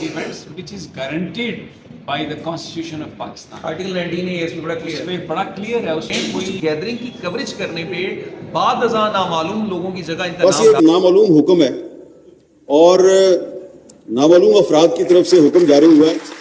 events which is guaranteed by the Constitution of Pakistan. Article 19 है इसमें बड़ा clear इसमें बड़ा क्लियर है उसमें कोई गैदरिंग की कवरेज करने पे बाद अज़ां नामालूम लोगों की जगह इनका बस ये एक नामालूम हुक्म है और नामालूम अफराद की तरफ से हुक्म जारी हुआ है।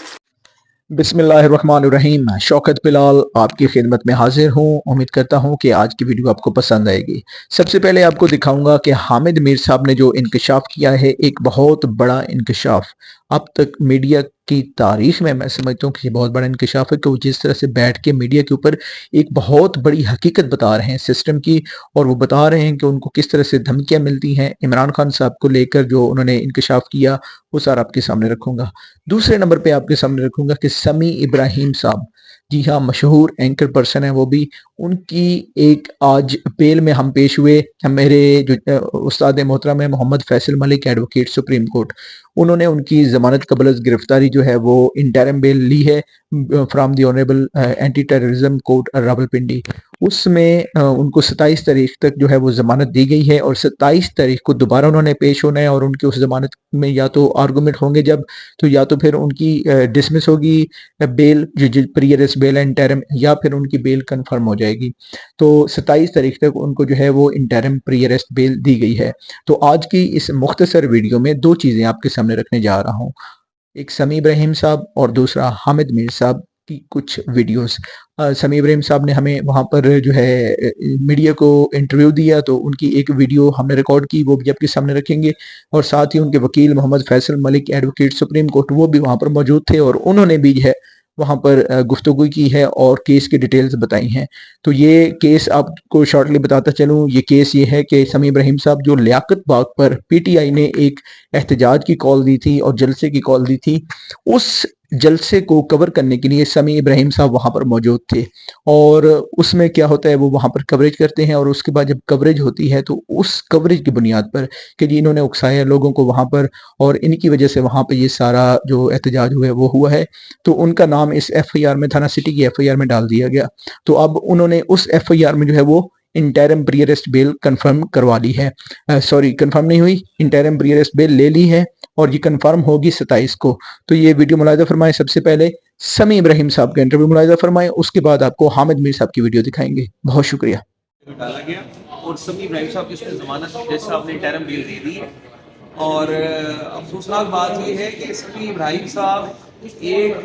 बिस्मिल्लाहिर्रहमानिर्रहीम। शौकत बिलाल आपकी खिदमत में हाजिर हूँ। उम्मीद करता हूँ कि आज की वीडियो आपको पसंद आएगी। सबसे पहले आपको दिखाऊंगा कि हामिद मीर साहब ने जो इंकशाफ किया है, एक बहुत बड़ा इंकशाफ। अब तक मीडिया की तारीख में मैं समझता हूँ कि बहुत बड़ा इंकशाफ है कि वो जिस तरह से बैठ के मीडिया के ऊपर एक बहुत बड़ी हकीकत बता रहे हैं सिस्टम की, और वो बता रहे हैं कि उनको किस तरह से धमकियाँ मिलती हैं इमरान खान साहब को लेकर। जो उन्होंने इंकशाफ किया वो सारा आपके सामने रखूंगा। दूसरे नंबर पे आपके सामने रखूंगा कि समी इब्राहिम साहब, जी हाँ, मशहूर एंकर पर्सन है वो भी, उनकी एक आज बेल में हम पेश हुए। मेरे जो उस्ताद मोहतरम है Muhammad Faisal Malik, advocate Supreme Court, उन्होंने उनकी ज़मानत कबल गिरफ्तारी जो है वो इंटरिम बेल ली है from the honourable anti terrorism court Rawalpindi. उसमें उनको 27 तारीख तक जो है वो ज़मानत दी गई है और 27 तारीख को दोबारा उन्होंने पेश होना है, और उनकी उस ज़मानत में या तो आर्गूमेंट होंगे जब, तो या तो फिर उनकी डिसमिस होगी बेल, जो प्री अरेस्ट बेल है इंटरिम, या फिर उनकी बेल कंफर्म हो जाएगी। तो 27 तारीख तक उनको जो है वो इंटरिम प्री अरेस्ट बेल दी गई है। तो आज की इस मुख्तसर वीडियो में दो चीज़ें आपके सामने रखने जा रहा हूँ, एक समी इब्राहिम साहब और दूसरा हामिद मीर साहब की कुछ वीडियोस। समी इब्राहिम साहब ने हमें वहाँ पर जो है मीडिया को इंटरव्यू दिया, तो उनकी एक वीडियो हमने रिकॉर्ड की, वो भी आपके सामने रखेंगे। और साथ ही उनके वकील Muhammad Faisal Malik, advocate Supreme Court, वो भी वहाँ पर मौजूद थे और उन्होंने भी जो है वहाँ पर गुफ्तगू की है और केस की डिटेल्स बताई हैं। तो ये केस आपको शॉर्टली बताता चलूँ। ये केस ये है कि समी इब्राहिम साहब जो लियाकत बाग पर पीटीआई ने एक एहतजाज की कॉल दी थी और जलसे की कॉल दी थी, उस जलसे को कवर करने के लिए समी इब्राहिम साहब वहाँ पर मौजूद थे। और उसमें क्या होता है, वो वहाँ पर कवरेज करते हैं, और उसके बाद जब कवरेज होती है तो उस कवरेज की बुनियाद पर कि जी इन्होंने उकसाया लोगों को वहाँ पर और इनकी वजह से वहाँ पर ये सारा जो एहतजाज हुआ है वो हुआ है, तो उनका नाम इस एफआईआर में, थाना सिटी की एफआईआर में डाल दिया गया। तो अब उन्होंने उस एफआईआर में जो है वो interim pre arrest bell confirm करवा ली है। सॉरी, कंफर्म नहीं हुई, इंटरिम प्री अरेस्ट बेल ले ली है और ये कंफर्म होगी 27 को। तो ये वीडियो मुलाहिजा फरमाएं। सबसे पहले समी इब्राहिम साहब का इंटरव्यू मुलाहिजा फरमाएं, उसके बाद आपको हामिद मीर साहब की वीडियो दिखाएंगे। बहुत शुक्रिया। डाला गया और समी इब्राहिम साहब की उसमें जमानत जज साहब ने इंटरिम बेल दे दी है। और अफसोसनाक बात यह है कि समी इब्राहिम साहब एक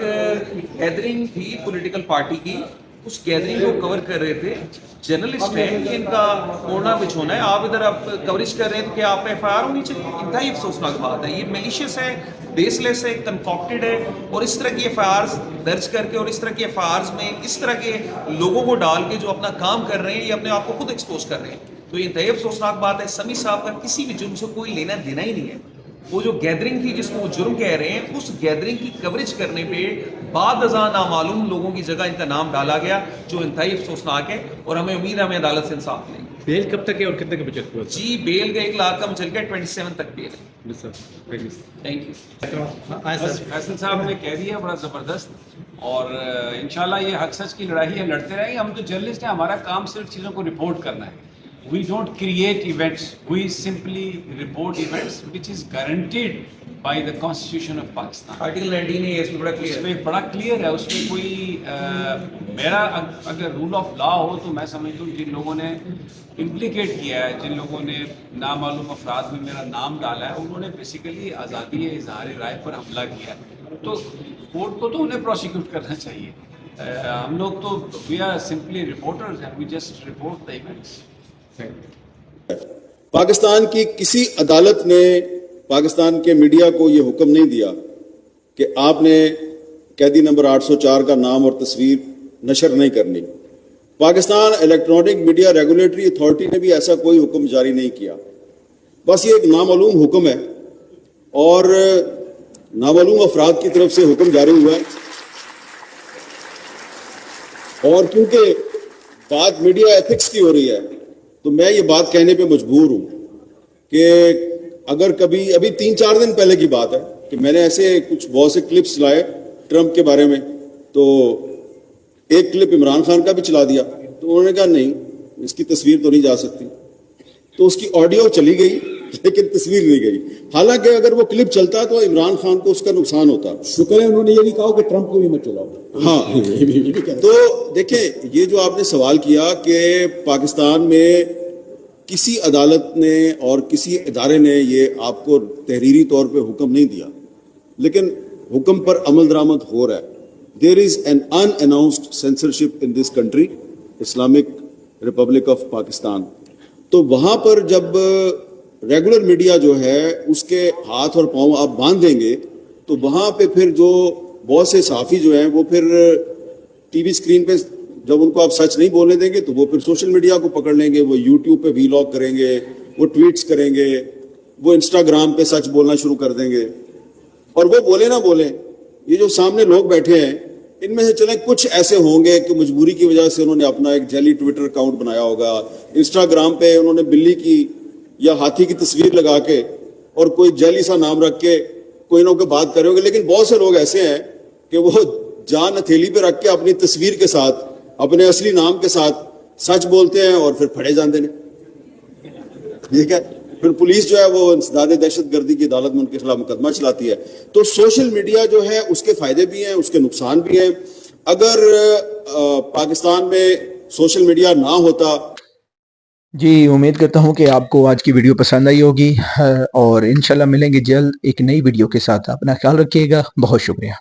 गैदरिंग थी पॉलिटिकल पार्टी की, उस गैदरिंग को कवर कर रहे थे। जर्नलिस्ट हैं, ये इनका ओढ़ना बिछोना है। आप इधर आप कवरेज कर रहे हैं तो क्या आप एफआईआर होनी चाहिए? इंतहाई अफसोसनाक बात है। ये मेलिशियस है, बेसलेस है, कंकॉक्टेड है, और इस तरह की एफआईआर दर्ज करके और इस तरह की एफआईआर में इस तरह के लोगों को डाल के जो अपना काम कर रहे हैं, ये अपने आप को खुद एक्सपोज कर रहे हैं। तो ये इंतहाई अफसोसनाक बात है। समी साहब का किसी भी जुर्म से कोई लेना देना ही नहीं है। वो जो गैदरिंग थी जिसको वो जुर्म कह रहे हैं, उस गैदरिंग की कवरेज करने पे बाद अज़ां नामालूम लोगों की जगह इनका नाम डाला गया, जो इंतहाई अफसोसनाक है। और हमें उम्मीद है हमें अदालत से इंसाफ मिलेगा। बेल कब तक है और कितने के बचत हुआ? जी, बेल का 1 लाख का चल गया, 27 तक बेल है। Thank you. बस फैसल साहब ने कह दिया बड़ा ज़बरदस्त, और इंशाल्लाह ये हक सच की लड़ाई है, लड़ते रहेंगे। हम तो जर्नलिस्ट हैं, हमारा काम सिर्फ चीज़ों को रिपोर्ट करना है। We don't create events, we simply report events which is guaranteed by the Constitution of Pakistan. Article 19 है इसमें बड़ा क्लियर इसमें बड़ा क्लियर है। उसमें कोई मेरा अगर रूल ऑफ लॉ हो तो मैं समझता हूँ जिन लोगों ने इम्प्लीकेट किया है, जिन लोगों ने नामालूम अफराद में मेरा नाम डाला है, उन्होंने बेसिकली आज़ादी इज़हार राय पर हमला किया, तो कोर्ट को तो उन्हें प्रोसिक्यूट करना चाहिए। हम लोग तो we are simply reporters and we just report the events. Pakistan की किसी अदालत ने पाकिस्तान के मीडिया को यह हुक्म नहीं दिया कि आपने कैदी नंबर 804 का नाम और तस्वीर नशर नहीं करनी। Pakistan electronic media regulatory authority ने भी ऐसा कोई हुक्म जारी नहीं किया। बस ये एक नामालूम हुक्म है और नामालूम अफराद की तरफ से हुक्म जारी हुआ है। और क्योंकि बात मीडिया एथिक्स की हो रही है, तो मैं ये बात कहने पे मजबूर हूं कि अगर कभी, अभी 3-4 दिन पहले की बात है कि मैंने ऐसे कुछ बहुत से क्लिप्स लाए ट्रंप के बारे में, तो एक क्लिप इमरान खान का भी चला दिया, तो उन्होंने कहा नहीं इसकी तस्वीर तो नहीं जा सकती। तो उसकी ऑडियो चली गई لیکن تصویر نہیں گئی. حالانکہ اگر وہ کلپ چلتا تو عمران خان کو اس کا نقصان ہوتا. شکر ہے انہوں نے یہ بھی کہا کہ ٹرمپ کو بھی مت چلاؤ. ہاں تو دیکھیں یہ جو آپ نے سوال کیا کہ پاکستان میں کسی عدالت نے اور کسی ادارے نے یہ آپ کو تحریری طور پہ حکم نہیں دیا لیکن حکم پر عمل درآمد ہو رہا ہے. There is an in announced censorship in this country Islamic Republic of Pakistan. تو وہاں پر جب ریگولر میڈیا جو ہے اس کے ہاتھ اور پاؤں آپ باندھ دیں گے تو وہاں پہ پھر جو بہت سے صحافی جو ہیں وہ پھر ٹی وی اسکرین پہ جب ان کو آپ سچ نہیں بولنے دیں گے تو وہ پھر سوشل میڈیا کو پکڑ لیں گے, وہ یوٹیوب پہ ویلاگ کریں گے, وہ ٹویٹس کریں گے, وہ انسٹاگرام پہ سچ بولنا شروع کر دیں گے. اور وہ بولے نہ بولیں, یہ جو سامنے لوگ بیٹھے ہیں ان میں سے چلیں کچھ ایسے ہوں گے کہ مجبوری کی وجہ سے انہوں نے اپنا ایک جعلی ٹویٹر اکاؤنٹ بنایا ہوگا, انسٹاگرام پہ انہوں نے بلی کی یا ہاتھی کی تصویر لگا کے اور کوئی جعلی سا نام رکھ کے کوئی نہ کوئی بات کرے ہوگے. لیکن بہت سے لوگ ایسے ہیں کہ وہ جان ہتھیلی پہ رکھ کے اپنی تصویر کے ساتھ اپنے اصلی نام کے ساتھ سچ بولتے ہیں اور پھر پھڑے جاندے ہیں. ٹھیک ہے, پھر پولیس جو ہے وہ انسداد دہشت گردی کی عدالت میں ان کے خلاف مقدمہ چلاتی ہے. تو سوشل میڈیا جو ہے اس کے فائدے بھی ہیں, اس کے نقصان بھی ہیں. اگر پاکستان میں سوشل میڈیا نہ ہوتا. جی امید کرتا ہوں کہ آپ کو آج کی ویڈیو پسند آئی ہوگی اور انشاءاللہ ملیں گے جلد ایک نئی ویڈیو کے ساتھ. اپنا خیال رکھیے گا. بہت شکریہ.